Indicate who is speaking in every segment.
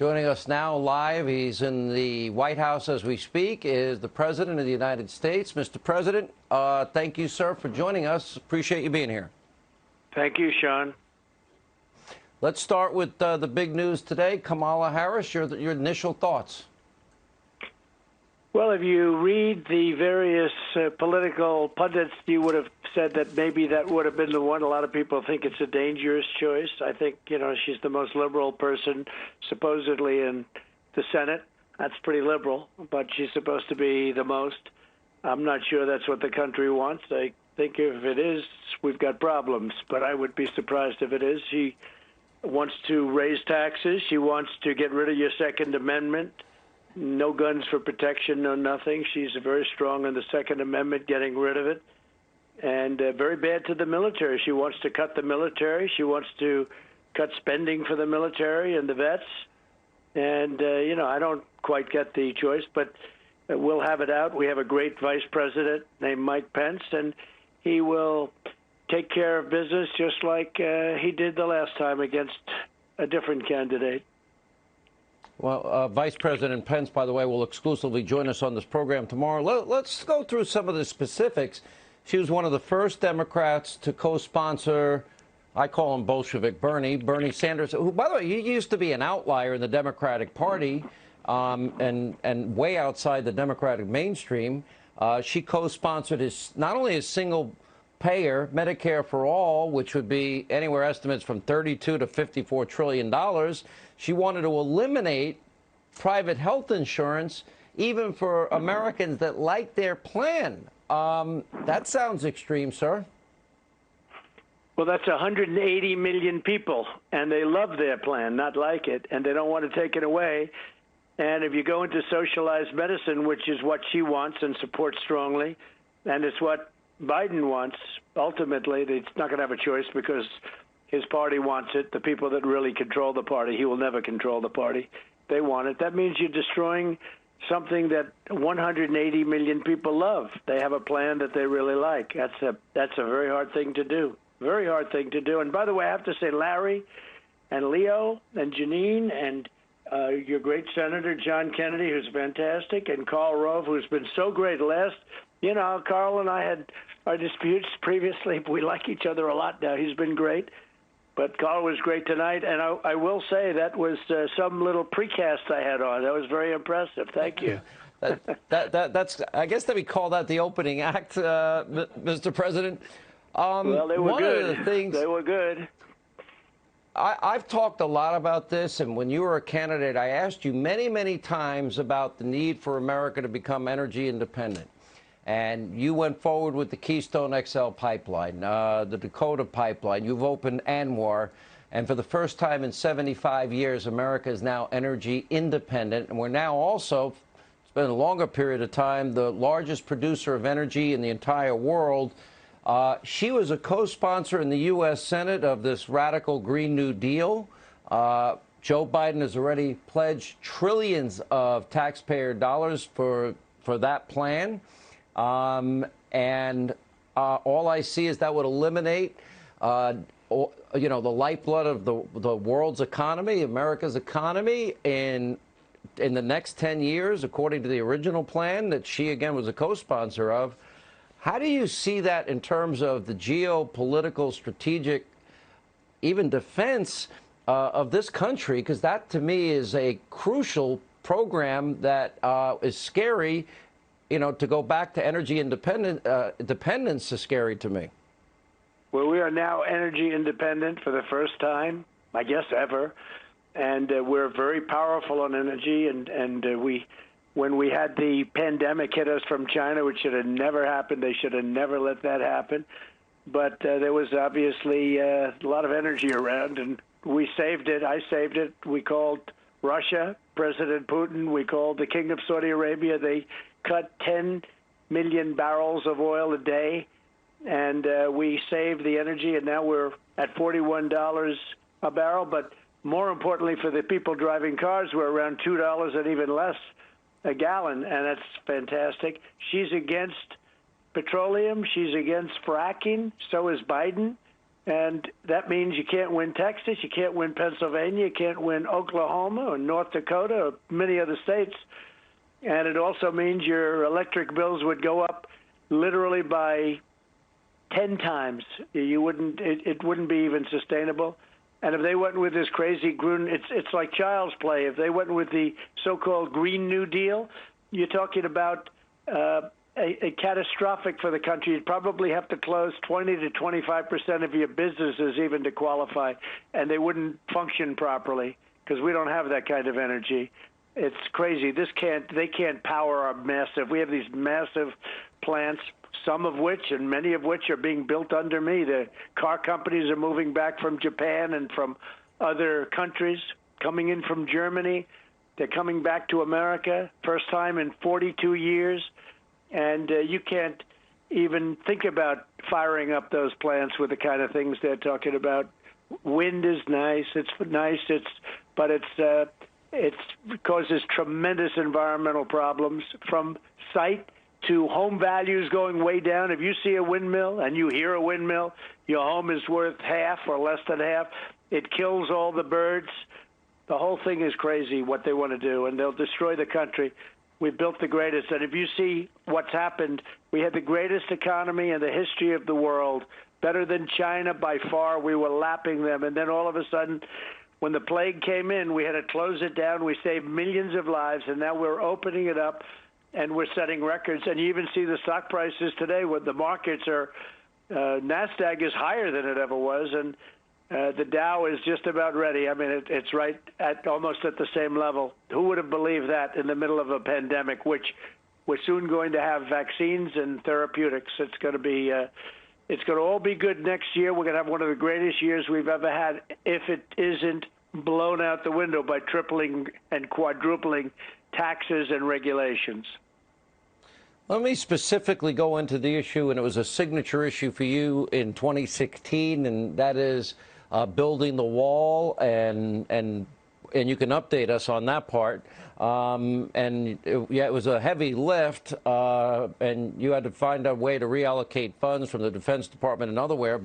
Speaker 1: Joining us now live, he's in the White House as we speak, is the President of the United States. Mr. President, thank you, sir, for joining us. Appreciate you being here.
Speaker 2: Thank you, Sean.
Speaker 1: Let's start with the big news today. Kamala Harris, your initial thoughts.
Speaker 2: Well, if you read the various political pundits, you would have said that maybe that would have been the one. A lot of people think it's a dangerous choice. I think, she's the most liberal person supposedly in the Senate. That's pretty liberal, but she's supposed to be the most. I'm not sure that's what the country wants. I think if it is, we've got problems, but I would be surprised if it is. She wants to raise taxes. She wants to get rid of your Second Amendment. No guns for protection, no nothing. She's very strong on the Second Amendment, getting rid of it. And very bad to the military. She wants to cut the military. She wants to cut spending for the military and the vets. And, I don't quite get the choice, but we'll have it out. We have a great vice president named Mike Pence, and he will take care of business just like he did the last time against a different candidate.
Speaker 1: Well, Vice President Pence, by the way, will exclusively join us on this program tomorrow. Let's go through some of the specifics. She was one of the first Democrats to co-sponsor, I call him Bolshevik Bernie Sanders, who, by the way, he used to be an outlier in the Democratic Party and way outside the Democratic mainstream. She co-sponsored not only his single payer Medicare for all, which would be anywhere estimates from $32 to $54 trillion. She wanted to eliminate private health insurance, even for Americans that like their plan. That sounds extreme, sir.
Speaker 2: Well, that's 180 million people, and they love their plan, not like it, and they don't want to take it away. And if you go into socialized medicine, which is what she wants and supports strongly, and it's what Biden wants, ultimately, he's not going to have a choice because his party wants it. The people that really control the party, he will never control the party. They want it. That means you're destroying something that 180 million people love. They have a plan that they really like. That's a very hard thing to do. Very hard thing to do. And by the way, I have to say, Larry and Leo and Janine and your great Senator John Kennedy, who's fantastic, and Karl Rove, who's been so great. Karl and I had our disputes previously, but we like each other a lot now. He's been great. But Karl was great tonight, and I will say that was some little precast I had on. That was very impressive. Thank you.
Speaker 1: That's I guess that we call that the opening act, Mr. President.
Speaker 2: Well, they were good.
Speaker 1: One of the things,
Speaker 2: they were good.
Speaker 1: I've talked a lot about this, and when you were a candidate, I asked you many, many times about the need for America to become energy independent. And you went forward with the Keystone XL pipeline, the Dakota pipeline. You've opened ANWR. And for the first time in 75 years, America is now energy independent. And we're now also, it's been a longer period of time, the largest producer of energy in the entire world. She was a co-sponsor in the U.S. Senate of this radical Green New Deal. Joe Biden has already pledged trillions of taxpayer dollars for that plan. All I see is that would eliminate, the lifeblood of the world's economy, America's economy, in the next 10 years, according to the original plan that she, again, was a co-sponsor of. How do you see that in terms of the geopolitical, strategic, even defense of this country? Because that, to me, is a crucial program that is scary. To go back to energy dependence is scary to me.
Speaker 2: Well, we are now energy independent for the first time, I guess, ever. And we're very powerful on energy. And when we had the pandemic hit us from China, which should have never happened, they should have never let that happen. But there was obviously a lot of energy around, and we saved it. I saved it. We called Russia, President Putin. We called the King of Saudi Arabia. They cut 10 million barrels of oil a day, and we saved the energy, and now we're at $41 a barrel. But more importantly, for the people driving cars, we're around $2 and even less a gallon, and that's fantastic. She's against petroleum. She's against fracking. So is Biden. And that means you can't win Texas, you can't win Pennsylvania, you can't win Oklahoma or North Dakota or many other states. And it also means your electric bills would go up literally by 10 times. It wouldn't be even sustainable. And if they went with this crazy green, it's like child's play. If they went with the so-called Green New Deal, you're talking about a catastrophic for the country. You'd probably have to close 20 to 25% of your businesses even to qualify, and they wouldn't function properly because we don't have that kind of energy. It's crazy. They can't power our massive. We have these massive plants, some of which and many of which are being built under me. The car companies are moving back from Japan and from other countries, coming in from Germany. They're coming back to America, first time in 42 years. And you can't even think about firing up those plants with the kind of things they're talking about. Wind is nice. But it causes tremendous environmental problems, from site to home values going way down. If you see a windmill and you hear a windmill, your home is worth half or less than half. It kills all the birds. The whole thing is crazy what they want to do, and they'll destroy the country. We built the greatest. And if you see what's happened, we had the greatest economy in the history of the world, better than China by far. We were lapping them. And then all of a sudden, when the plague came in, we had to close it down. We saved millions of lives, and now we're opening it up, and we're setting records. And you even see the stock prices today, where the markets are, NASDAQ is higher than it ever was, and the Dow is just about ready. I mean, it's right at almost at the same level. Who would have believed that in the middle of a pandemic, which we're soon going to have vaccines and therapeutics? It's going to be, it's going to all be good next year. We're going to have one of the greatest years we've ever had, if it isn't blown out the window by tripling and quadrupling taxes and regulations.
Speaker 1: Let me specifically go into the issue, and it was a signature issue for you in 2016, and that is building the wall, and you can update us on that part. It was a heavy lift, and you had to find a way to reallocate funds from the Defense Department and elsewhere.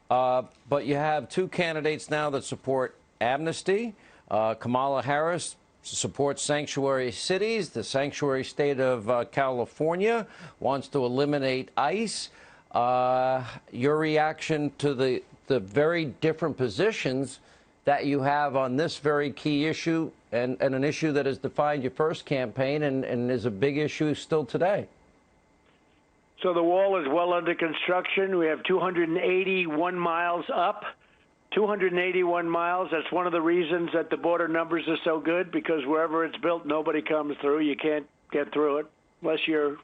Speaker 1: But you have two candidates now that support amnesty. Kamala Harris supports sanctuary cities. The sanctuary state of California wants to eliminate ICE. Your reaction to the very different positions that you have on this very key issue, and an issue that has defined your first campaign and is a big issue still today?
Speaker 2: So the wall is well under construction. We have 281 miles up. 281 miles. That's one of the reasons that the border numbers are so good, because wherever it's built, nobody comes through. You can't get through it unless you're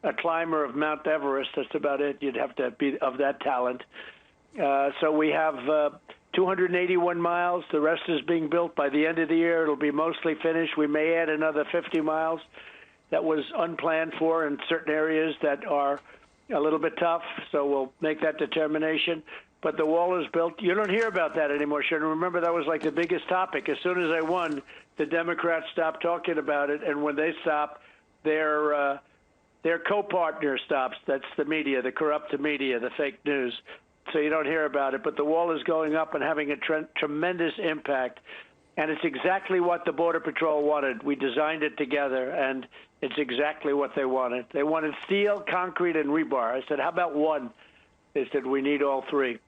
Speaker 2: a climber of Mount Everest. That's about it. You'd have to be of that talent. So we have 281 miles. The rest is being built. By the end of the year, it'll be mostly finished. We may add another 50 miles. That was unplanned for in certain areas that are a little bit tough, so we'll make that determination. But the wall is built. You don't hear about that anymore, Sharon. Remember, that was like the biggest topic. As soon as I won, the Democrats stopped talking about it, and when they stop, their co-partner stops. That's the media, the corrupt media, the fake news. So you don't hear about it. But the wall is going up and having a tremendous impact, and it's exactly what the Border Patrol wanted. We designed it together, and it's exactly what they wanted. They wanted steel, concrete, and rebar. I said, how about one? They said, we need all three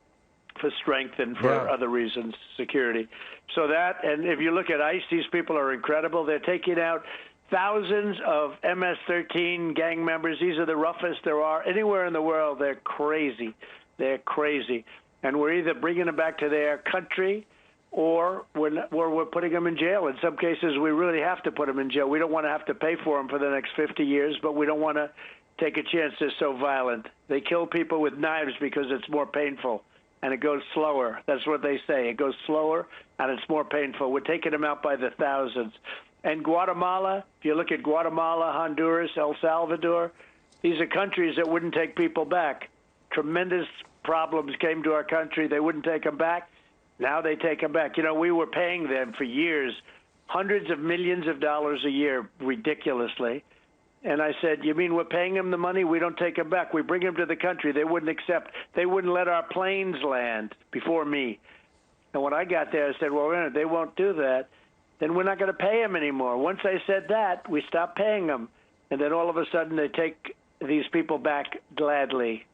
Speaker 2: for strength and for other reasons, security. So that, and if you look at ICE, these people are incredible. They're taking out thousands of MS-13 gang members. These are the roughest there are anywhere in the world. They're crazy. They're crazy. And we're either bringing them back to their country, or we're putting them in jail. In some cases, we really have to put them in jail. We don't want to have to pay for them for the next 50 years, but we don't want to take a chance. They're so violent. They kill people with knives because it's more painful, and it goes slower. That's what they say. It goes slower, and it's more painful. We're taking them out by the thousands. And Guatemala, if you look at Guatemala, Honduras, El Salvador, these are countries that wouldn't take people back. Tremendous problems came to our country. They wouldn't take them back. Now they take them back. You know, we were paying them for years hundreds of millions of dollars a year, ridiculously. And I said, you mean we're paying them the money? We don't take them back. We bring them to the country. They wouldn't accept. They wouldn't let our planes land before me. And when I got there, I said, well, they won't do that. Then we're not going to pay them anymore. Once I said that, we stopped paying them. And then all of a sudden they take these people back gladly,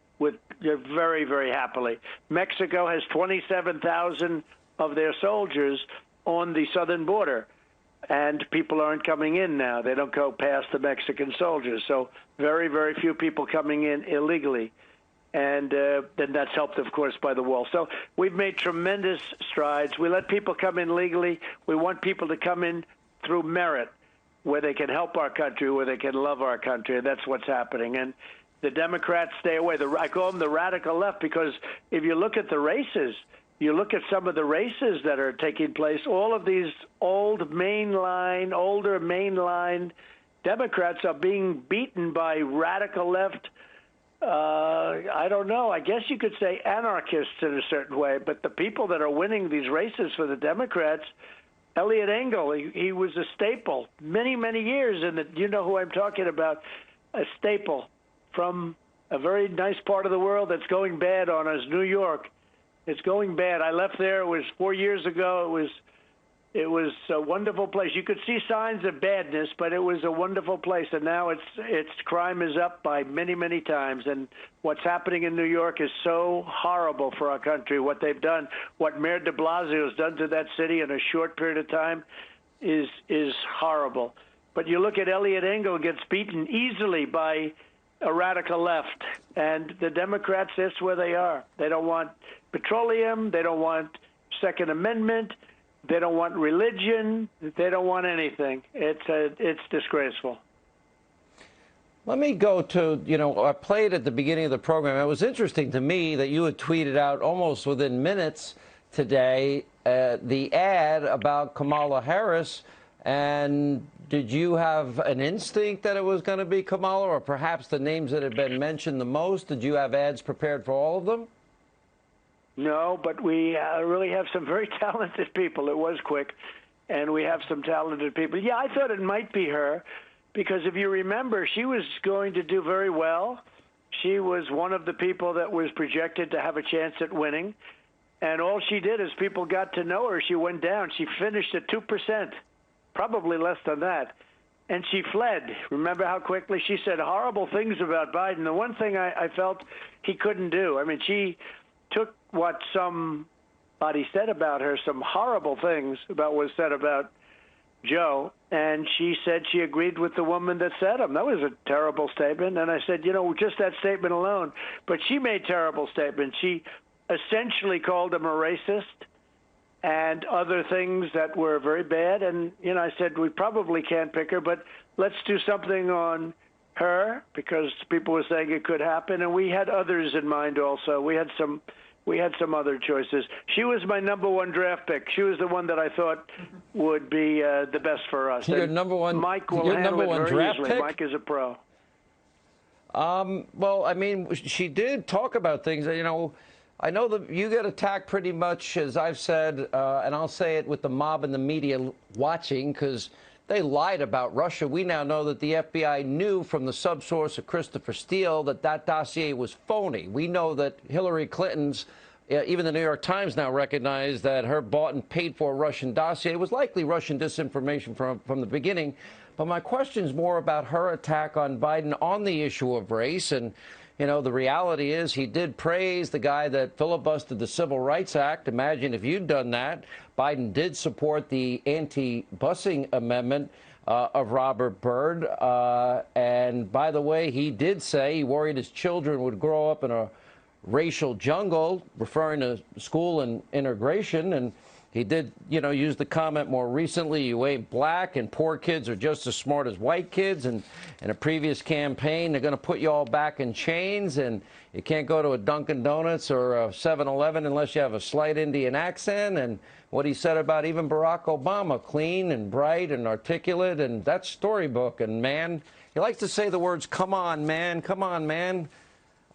Speaker 2: very, very happily. Mexico has 27,000 of their soldiers on the southern border. And people aren't coming in now. They don't go past the Mexican soldiers. So very, very few people coming in illegally. And then that's helped, of course, by the wall. So we've made tremendous strides. We let people come in legally. We want people to come in through merit, where they can help our country, where they can love our country. And that's what's happening. And the Democrats stay away. I call them the radical left because if you look at the races, you look at some of the races that are taking place, all of these older mainline Democrats are being beaten by radical left, I don't know, I guess you could say anarchists in a certain way, but the people that are winning these races for the Democrats, Elliot Engel, he was a staple many, many years, and you know who I'm talking about, a staple from a very nice part of the world that's going bad on us, New York. It's going bad. I left there. It was 4 years ago. It was a wonderful place. You could see signs of badness, but it was a wonderful place. And now its crime is up by many, many times. And what's happening in New York is so horrible for our country. What they've done, what Mayor de Blasio has done to that city in a short period of time is horrible. But you look at Elliot Engel gets beaten easily by a radical left. And the Democrats, that's where they are. They don't want petroleum. They don't want Second Amendment. They don't want religion. They don't want anything. It's disgraceful.
Speaker 1: Let me go to, I played at the beginning of the program. It was interesting to me that you had tweeted out almost within minutes today the ad about Kamala Harris. And did you have an instinct that it was going to be Kamala, or perhaps the names that had been mentioned the most? Did you have ads prepared for all of them?
Speaker 2: No, but we really have some very talented people. It was quick, and we have some talented people. Yeah, I thought it might be her, because if you remember, she was going to do very well. She was one of the people that was projected to have a chance at winning, and all she did is people got to know her. She went down. She finished at 2%. Probably less than that. And she fled. Remember how quickly she said horrible things about Biden. The one thing I felt he couldn't do, I mean, she took what somebody said about her, some horrible things about what was said about Joe, and she said she agreed with the woman that said them. That was a terrible statement. And I said, just that statement alone. But she made terrible statements. She essentially called him a racist and other things that were very bad. And, I said, we probably can't pick her, but let's do something on her, because people were saying it could happen. And we had others in mind also. We had some other choices. She was my number one draft pick. She was the one that I thought would be the best for us.
Speaker 1: Your number one,
Speaker 2: Mike will
Speaker 1: your
Speaker 2: handle
Speaker 1: number
Speaker 2: it
Speaker 1: one
Speaker 2: very
Speaker 1: draft
Speaker 2: easily.
Speaker 1: pick?
Speaker 2: Mike is a pro.
Speaker 1: Well, I mean, she did talk about things. I know that you get attacked pretty much, as I've said, and I'll say it with the mob and the media watching, because they lied about Russia. We now know that the FBI knew from the subsource of Christopher Steele that dossier was phony. We know that Hillary Clinton's, even the New York Times now recognized that her bought and paid for Russian dossier was likely Russian disinformation from the beginning. But my question is more about her attack on Biden on the issue of race. And, the reality is he did praise the guy that filibustered the Civil Rights Act. Imagine if you'd done that. Biden did support the anti-busing amendment of Robert Byrd. And by the way, he did say he worried his children would grow up in a racial jungle, referring to school and integration. And he did, use the comment more recently, you ain't black and poor kids are just as smart as white kids. And in a previous campaign, they're going to put you all back in chains, and you can't go to a Dunkin' Donuts or a 7-Eleven unless you have a slight Indian accent. And what he said about even Barack Obama, clean and bright and articulate, and that's storybook. And man, he likes to say the words, come on, man, come on, man.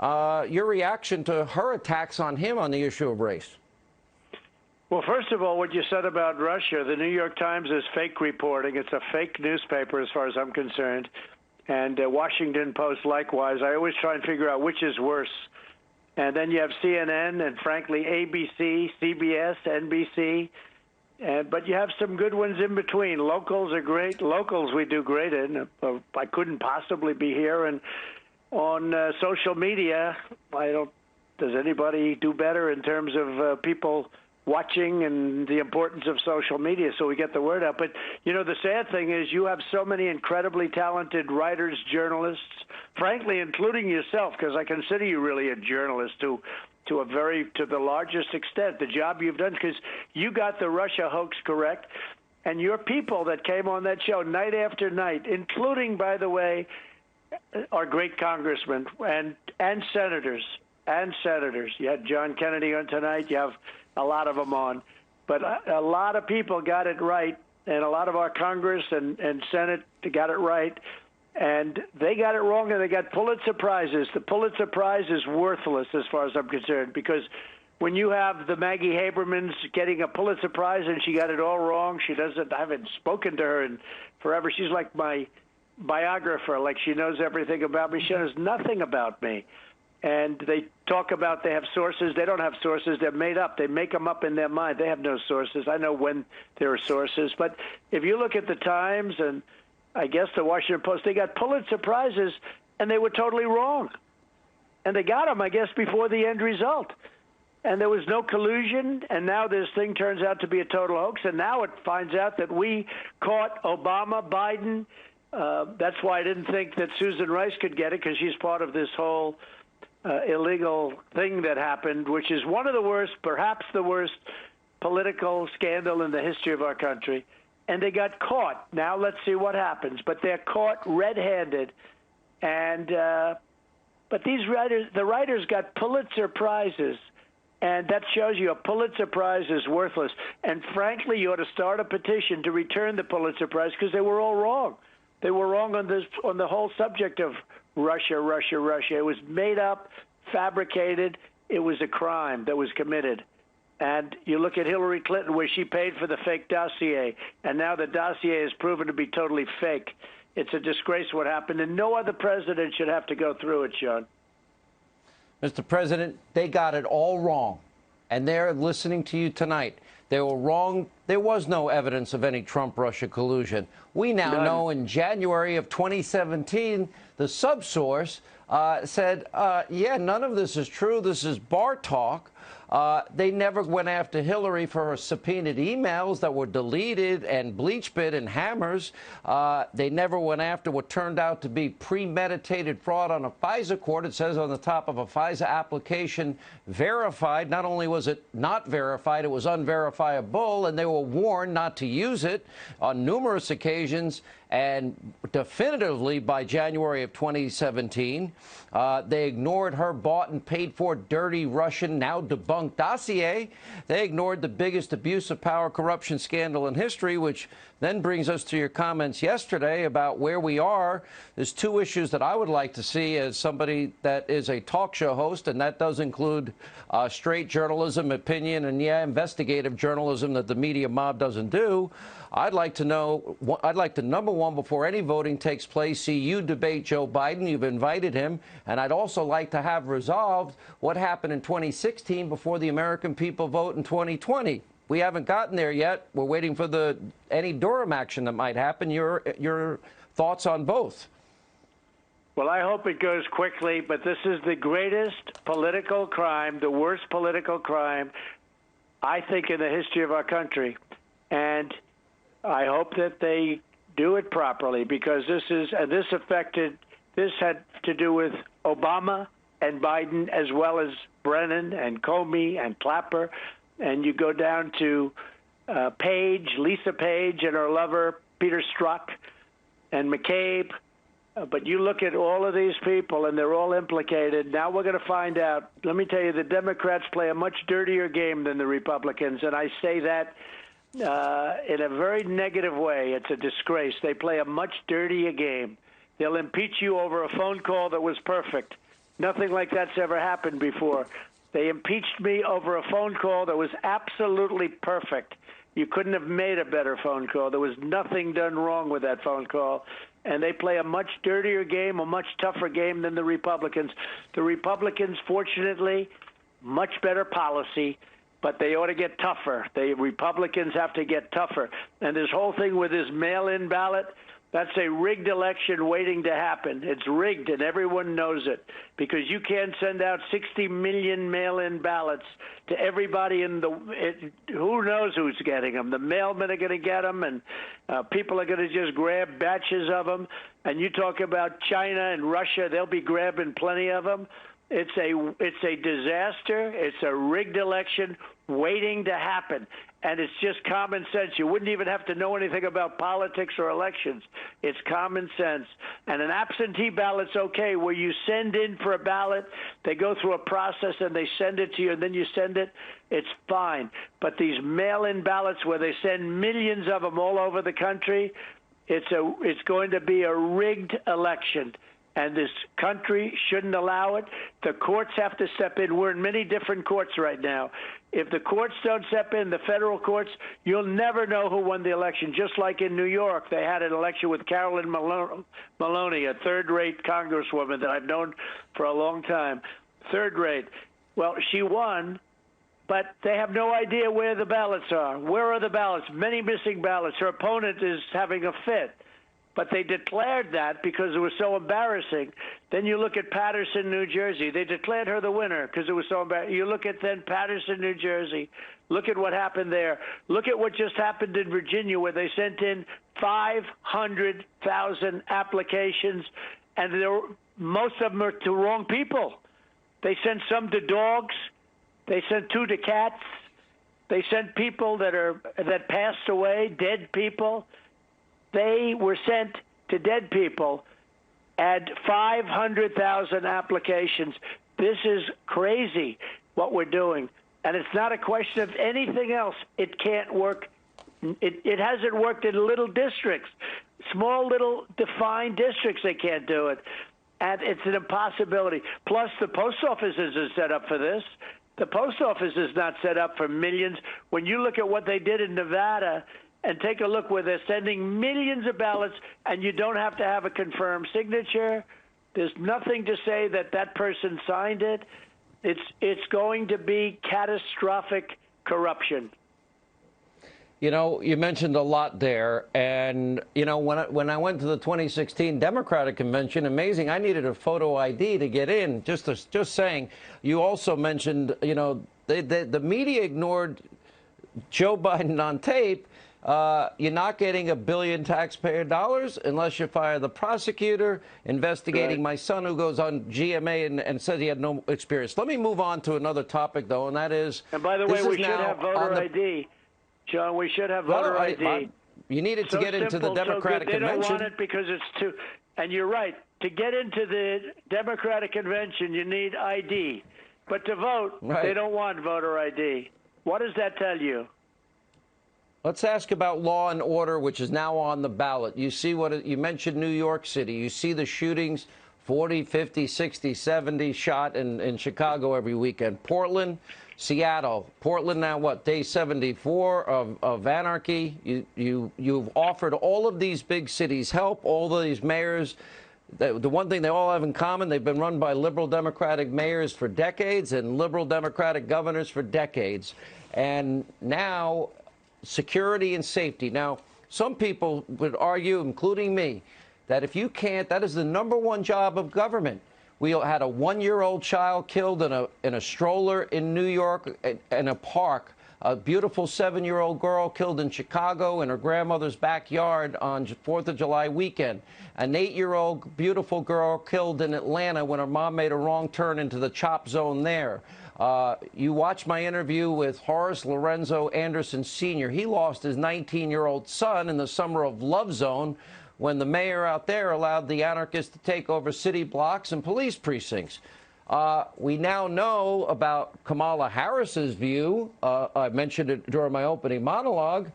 Speaker 1: Your reaction to her attacks on him on the issue of race?
Speaker 2: Well, first of all, what you said about Russia, the New York Times is fake reporting. It's a fake newspaper as far as I'm concerned. and Washington Post likewise. I always try and figure out which is worse. And then you have CNN and, frankly, ABC, CBS, NBC. But you have some good ones in between. Locals are great. Locals we do great in. I couldn't possibly be here. And on social media, does anybody do better in terms of people watching and the importance of social media so we get the word out? But, the sad thing is you have so many incredibly talented writers, journalists, frankly, including yourself, because I consider you really a journalist to the largest extent, the job you've done, because you got the Russia hoax correct. And your people that came on that show night after night, including, by the way, our great congressmen and senators. You had John Kennedy on tonight. You have a lot of them on. But a lot of people got it right, and a lot of our Congress and Senate got it right. And they got it wrong, and they got Pulitzer Prizes. The Pulitzer Prize is worthless as far as I'm concerned, because when you have the Maggie Habermans getting a Pulitzer Prize and she got it all wrong, I haven't spoken to her in forever. She's like my biographer, like she knows everything about me. She knows nothing about me. And they talk about they have sources. They don't have sources. They're made up. They make them up in their mind. They have no sources. I know when there are sources. But if you look at the Times and I guess the Washington Post, they got Pulitzer Prizes, and they were totally wrong. And they got them, I guess, before the end result. And there was no collusion, and now this thing turns out to be a total hoax, and now it finds out that we caught Obama, Biden. That's why I didn't think that Susan Rice could get it, because she's part of this whole illegal thing that happened, which is one of the worst, perhaps the worst, political scandal in the history of our country. And they got caught. Now let's see what happens. But they're caught red-handed. And but the writers got Pulitzer Prizes. And that shows you a Pulitzer Prize is worthless. And frankly, you ought to start a petition to return the Pulitzer Prize, because they were all wrong. They were wrong on the whole subject of Russia. It was made up, fabricated. It was a crime that was committed. And you look at Hillary Clinton, where she paid for the fake dossier, and now the dossier is proven to be totally fake. It's a disgrace what happened, and no other president should have to go through it, Sean.
Speaker 1: Mr. President, they got it all wrong, and they're listening to you tonight. They were wrong. There was no evidence of any Trump-Russia collusion. We now know in January of 2017, the subsource said, yeah, none of this is true. This is bar talk. They never went after Hillary for her subpoenaed emails that were deleted and bleach bit and hammers. They never went after what turned out to be premeditated fraud on a FISA court. It says on the top of a FISA application, verified. Not only was it not verified, it was unverifiable, and they were warned not to use it on numerous occasions. And definitively by January of 2017, they ignored her bought and paid for dirty Russian, now debunked dossier. They ignored the biggest abuse of power corruption scandal in history, which then brings us to your comments yesterday about where we are. There's two issues that I would like to see as somebody that is a talk show host, and that does include straight journalism, opinion, and, yeah, investigative journalism that the media mob doesn't do. I'd like to, number one, before any voting takes place, see you debate Joe Biden. You've invited him. And I'd also like to have resolved what happened in 2016 before the American people vote in 2020. We haven't gotten there yet. We're waiting for any Durham action that might happen. Your thoughts on both?
Speaker 2: Well, I hope it goes quickly, but this is the greatest political crime, the worst political crime, I think, in the history of our country. And I hope that they do it properly, because this had to do with Obama and Biden, as well as Brennan and Comey and Clapper. And you go down to Lisa Page and her lover, Peter Strzok, and McCabe. But you look at all of these people, and they're all implicated. Now we're going to find out. Let me tell you, the Democrats play a much dirtier game than the Republicans, and I say that in a very negative way. It's a disgrace. They play a much dirtier game. They'll impeach you over a phone call that was perfect. Nothing like that's ever happened before. They impeached me over a phone call that was absolutely perfect. You couldn't have made a better phone call. There was nothing done wrong with that phone call. And they play a much dirtier game, a much tougher game than the Republicans. The Republicans, fortunately, much better policy, but they ought to get tougher. The Republicans have to get tougher. And this whole thing with this mail-in ballot, that's a rigged election waiting to happen. It's rigged, and everyone knows it, because you can't send out 60 million mail-in ballots to everybody who knows who's getting them. The mailmen are going to get them, and people are going to just grab batches of them. And you talk about China and Russia, they'll be grabbing plenty of them. It's a disaster. It's a rigged election waiting to happen. And it's just common sense. You wouldn't even have to know anything about politics or elections. It's common sense. And an absentee ballot's okay, where you send in for a ballot, they go through a process and they send it to you, and then you send it, it's fine. But these mail-in ballots where they send millions of them all over the country, it's going to be a rigged election. And this country shouldn't allow it. The courts have to step in. We're in many different courts right now. If the courts don't step in, the federal courts, you'll never know who won the election. Just like in New York, they had an election with Carolyn Maloney, a third-rate congresswoman that I've known for a long time. Third rate. Well, she won, but they have no idea where the ballots are. Where are the ballots? Many missing ballots. Her opponent is having a fit. But they declared that because it was so embarrassing. Then you look at Paterson, New Jersey. They declared her the winner because it was so embarrassing. You look at then Paterson, New Jersey. Look at what happened there. Look at what just happened in Virginia, where they sent in 500,000 applications, and most of them are to wrong people. They sent some to dogs. They sent 2 to cats. They sent people that passed away, dead people. They were sent to dead people, and 500,000 applications. This is crazy what we're doing. And it's not a question of anything else. It can't work. It hasn't worked in little districts, small little defined districts. They can't do it. And it's an impossibility. Plus, the post office isn't set up for this. The post office is not set up for millions. When you look at what they did in Nevada, and take a look where they're sending millions of ballots, and you don't have to have a confirmed signature. There's nothing to say that that person signed it. It's going to be catastrophic corruption.
Speaker 1: You know, you mentioned a lot there. And, you know, when I went to the 2016 Democratic Convention, amazing, I needed a photo ID to get in. Just saying. You also mentioned, you know, the media ignored Joe Biden on tape. You're not getting $1 billion taxpayer dollars unless you fire the prosecutor investigating my son, who goes on GMA and says he had no experience. Let me move on to another topic, though, and that is...
Speaker 2: And by the way, we should have voter ID. John, we should have voter ID.
Speaker 1: You need it to get into the Democratic Convention.
Speaker 2: They don't want it because it's too... And you're right. To get into the Democratic Convention, you need ID. But to vote, they don't want voter ID. What does that tell you?
Speaker 1: Let's ask about law and order, which is now on the ballot. You see you mentioned New York City. You see the shootings, 40, 50, 60, 70 shot in Chicago every weekend. Portland, Seattle. Portland now, what, day 74 of anarchy? You've offered all of these big cities help, all of these mayors. The one thing they all have in common, they've been run by liberal Democratic mayors for decades and liberal Democratic governors for decades. And now... security and safety. Now, some people would argue, including me, that if you can't, that is the #1 job of government. We had a 1-year-old child killed in a stroller in New York in a park. A beautiful 7-year-old girl killed in Chicago in her grandmother's backyard on 4th of July weekend. An 8-year-old beautiful girl killed in Atlanta when her mom made a wrong turn into the chop zone there. You watched my interview with Horace Lorenzo Anderson Sr. He lost his 19-year-old son in the summer of Love Zone when the mayor out there allowed the anarchists to take over city blocks and police precincts. We now know about Kamala Harris's view. I mentioned it during my opening monologue.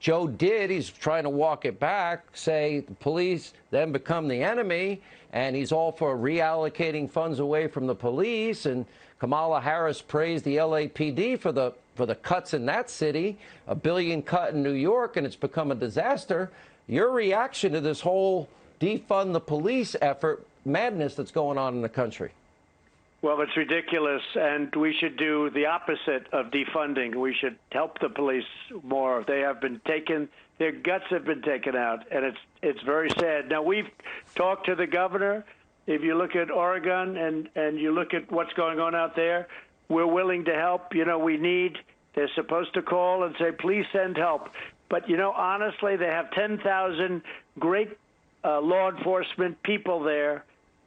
Speaker 1: Joe did. He's trying to walk it back, say the police then become the enemy, and he's all for reallocating funds away from the police. And Kamala Harris praised the LAPD for the for the cuts in that city, $1 billion cut in New York, and it's become a disaster. Your reaction to this whole defund the police effort madness that's going on in the country?
Speaker 2: Well, it's ridiculous, and we should do the opposite of defunding. We should help the police more. They have been taken, their guts have been taken out, and it's very sad. Now, we've talked to the governor. If you look at Oregon and you look at what's going on out there, we're willing to help. You know, they're supposed to call and say, please send help. But, you know, honestly, they have 10,000 great law enforcement people there.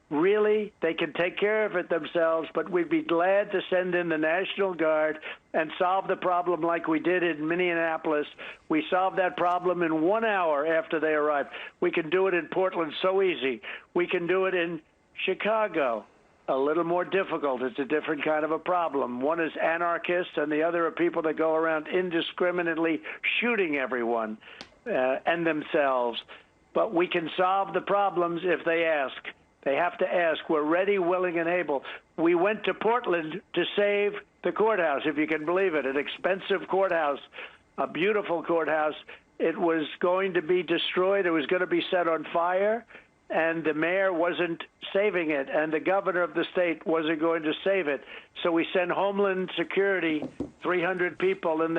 Speaker 2: Really, they can take care of it themselves, but we'd be glad to send in the National Guard and solve the problem like we did in Minneapolis. We solved that problem in 1 hour after they arrived. We can do it in Portland so easy. We can do it in Chicago. A little more difficult. It's a different kind of a problem. One is anarchists, and the other are people that go around indiscriminately shooting everyone and themselves. But we can solve the problems if they ask. They have to ask. We're ready, willing, and able. We went to Portland to save the courthouse, if you can believe it, an expensive courthouse, a beautiful courthouse. It was going to be destroyed. It was going to be set on fire, and the mayor wasn't saving it, and the governor of the state wasn't going to save it. So we sent Homeland Security, 300 people, and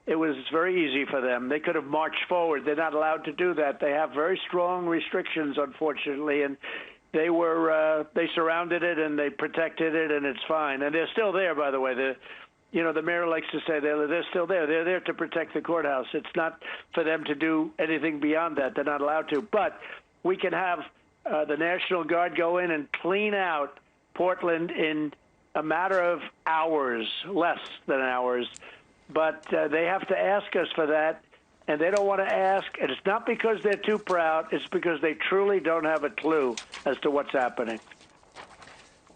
Speaker 2: it was very easy for them. They could have marched forward. They're not allowed to do that. They have very strong restrictions, unfortunately, and they surrounded it and they protected it, and it's fine. And they're still there, by the way. The mayor likes to say they're still there. They're there to protect the courthouse. It's not for them to do anything beyond that. They're not allowed to. But we can have the National Guard go in and clean out Portland in a matter of hours, less than hours. But they have to ask us for that. And they don't want to ask, and it's not because they're too proud. It's because they truly don't have a clue as to what's happening.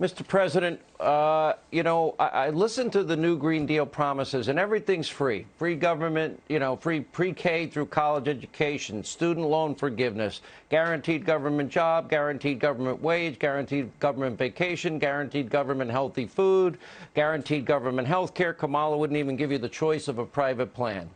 Speaker 1: Mr. President, I listened to the new Green Deal promises, and everything's free. Free government, free pre-K through college education, student loan forgiveness, guaranteed government job, guaranteed government wage, guaranteed government vacation, guaranteed government healthy food, guaranteed government health care. Kamala wouldn't even give you the choice of a private plan.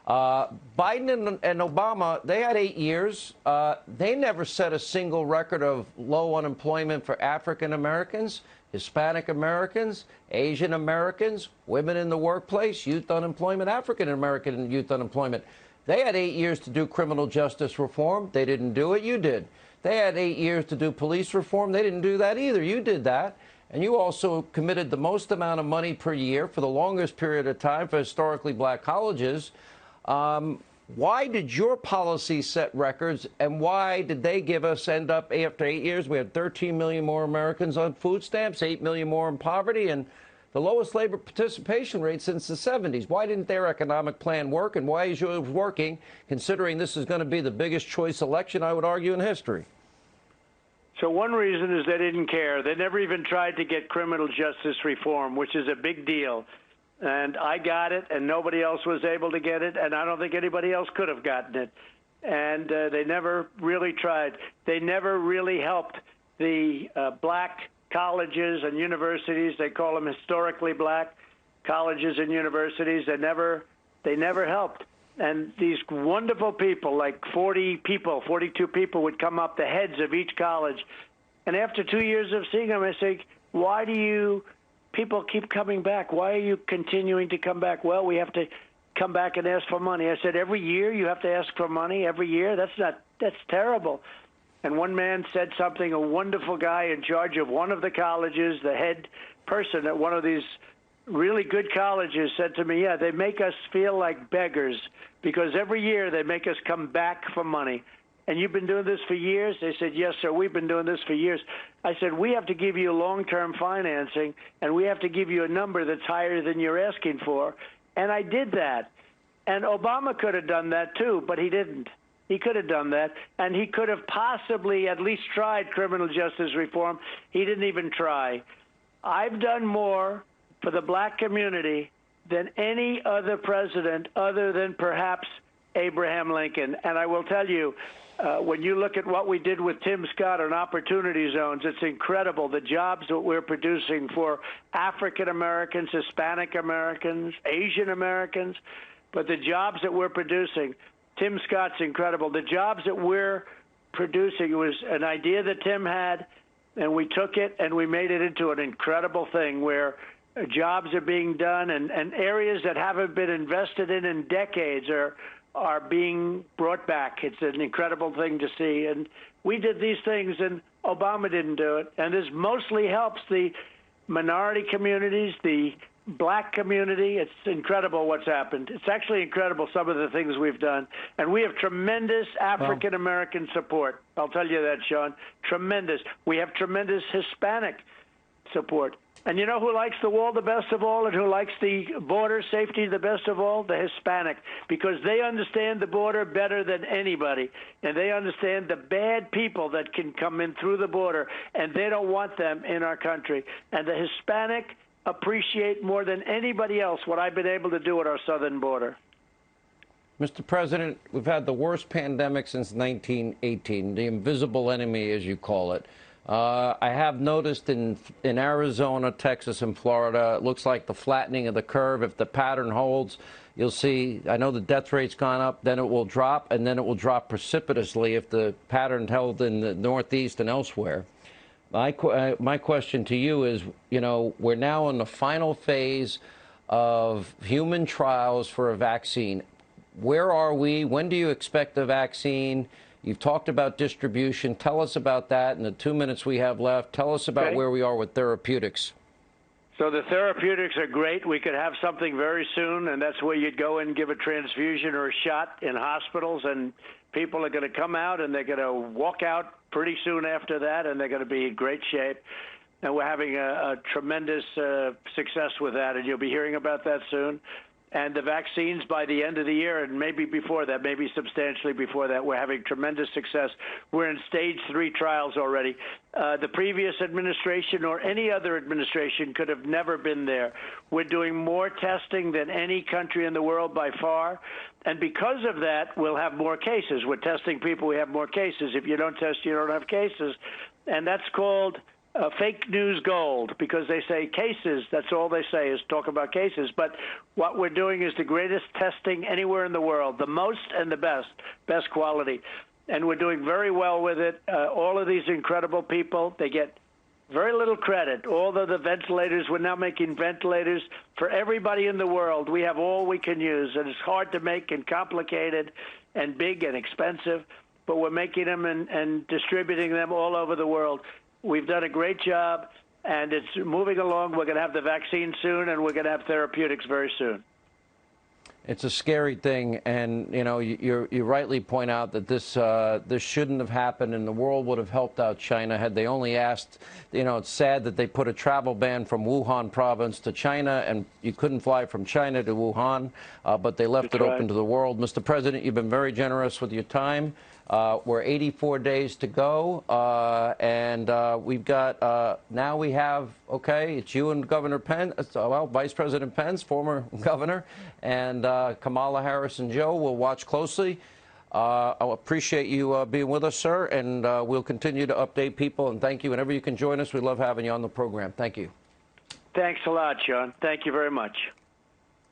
Speaker 1: Biden and Obama, they had 8 years. They never set a single record of low unemployment for African Americans, Hispanic Americans, Asian Americans, women in the workplace, youth unemployment, African American youth unemployment. They had 8 years to do criminal justice reform. They didn't do it. You did. They had 8 years to do police reform. They didn't do that either. You did that. And you also committed the most amount of money per year for the longest period of time for historically black colleges. Why did your policy set records, and why did they end up after 8 years? We had 13 million more Americans on food stamps, 8 million more in poverty, and the lowest labor participation rate since the 70s. Why didn't their economic plan work, and why is yours working, considering this is going to be the biggest choice election, I would argue, in history?
Speaker 2: So one reason is they didn't care. They never even tried to get criminal justice reform, which is a big deal. And I got it, and nobody else was able to get it, and I don't think anybody else could have gotten it. And they never really tried. They never really helped the black colleges and universities. They call them historically black colleges and universities. They never helped. And these wonderful people, like 42 people would come up, the heads of each college. And after 2 years of seeing them, I say, why do people keep coming back? Why are you continuing to come back? Well, we have to come back and ask for money. I said, every year you have to ask for money? Every year? That's terrible. And one man said something, a wonderful guy in charge of one of the colleges, the head person at one of these really good colleges, said to me, yeah, they make us feel like beggars because every year they make us come back for money. And you've been doing this for years? They said, yes, sir, we've been doing this for years. I said, we have to give you long-term financing, and we have to give you a number that's higher than you're asking for. And I did that. And Obama could have done that, too, but he didn't. He could have done that, and he could have possibly at least tried criminal justice reform. He didn't even try. I've done more for the black community than any other president other than perhaps Abraham Lincoln. And I will tell you, when you look at what we did with Tim Scott on Opportunity Zones, it's incredible. The jobs that we're producing for African Americans, Hispanic Americans, Asian Americans, but the jobs that we're producing, Tim Scott's incredible. The jobs that we're producing, it was an idea that Tim had, and we took it and we made it into an incredible thing where jobs are being done, and areas that haven't been invested in decades are being brought back. It's an incredible thing to see. And we did these things, and Obama didn't do it. And this mostly helps the minority communities, the black community. It's incredible what's happened. It's actually incredible, some of the things we've done. And we have tremendous African-American support. I'll tell you that, Sean. Tremendous. We have tremendous Hispanic support. And you know who likes the wall the best of all and who likes the border safety the best of all? The Hispanic, because they understand the border better than anybody. And they understand the bad people that can come in through the border, and they don't want them in our country. And the Hispanic appreciate more than anybody else what I've been able to do at our southern border.
Speaker 1: Mr. President, we've had the worst pandemic since 1918, the invisible enemy, as you call it. I have noticed in Arizona, Texas, and Florida, it looks like the flattening of the curve. If the pattern holds, you'll see, I know the death rate's gone up, then it will drop, and then it will drop precipitously if the pattern held in the Northeast and elsewhere. My question to you is, you know, we're now in the final phase of human trials for a vaccine. Where are we? When do you expect the vaccine? You've talked about distribution. Tell us about that in the 2 minutes we have left. Tell us about where we are with therapeutics.
Speaker 2: So the therapeutics are great. We could have something very soon, and that's where you'd go and give a transfusion or a shot in hospitals, and people are going to come out, and they're going to walk out pretty soon after that, and they're going to be in great shape. And we're having a tremendous success with that, and you'll be hearing about that soon. And the vaccines by the end of the year, and maybe before that, maybe substantially before that, we're having tremendous success. We're in stage 3 trials already. The previous administration or any other administration could have never been there. We're doing more testing than any country in the world by far. And because of that, we'll have more cases. We're testing people, we have more cases. If you don't test, you don't have cases. And that's called fake news gold, because they say cases, that's all they say is talk about cases. But what we're doing is the greatest testing anywhere in the world, the most and the best quality. And we're doing very well with it. All of these incredible people, they get very little credit. All of the ventilators, we're now making ventilators for everybody in the world. We have all we can use, and it's hard to make and complicated and big and expensive, but we're making them and distributing them all over the world. We've done a great job, and it's moving along. We're going to have the vaccine soon, and we're going to have therapeutics very soon.
Speaker 1: It's a scary thing, and you know, you rightly point out that this shouldn't have happened, and the world would have helped out China had they only asked. You know, it's sad that they put a travel ban from Wuhan province to China, and you couldn't fly from China to Wuhan, but they left it open to the world. Mr. President, you've been very generous with your time. We're 84 days to go, and we've got, now we have, okay, it's you and Governor Pence, well, Vice President Pence, former governor, and Kamala Harris and Joe will watch closely. I appreciate you being with us, sir, and we'll continue to update people, and thank you. Whenever you can join us, we love having you on the program. Thank you.
Speaker 2: Thanks a lot, Sean. Thank you very much.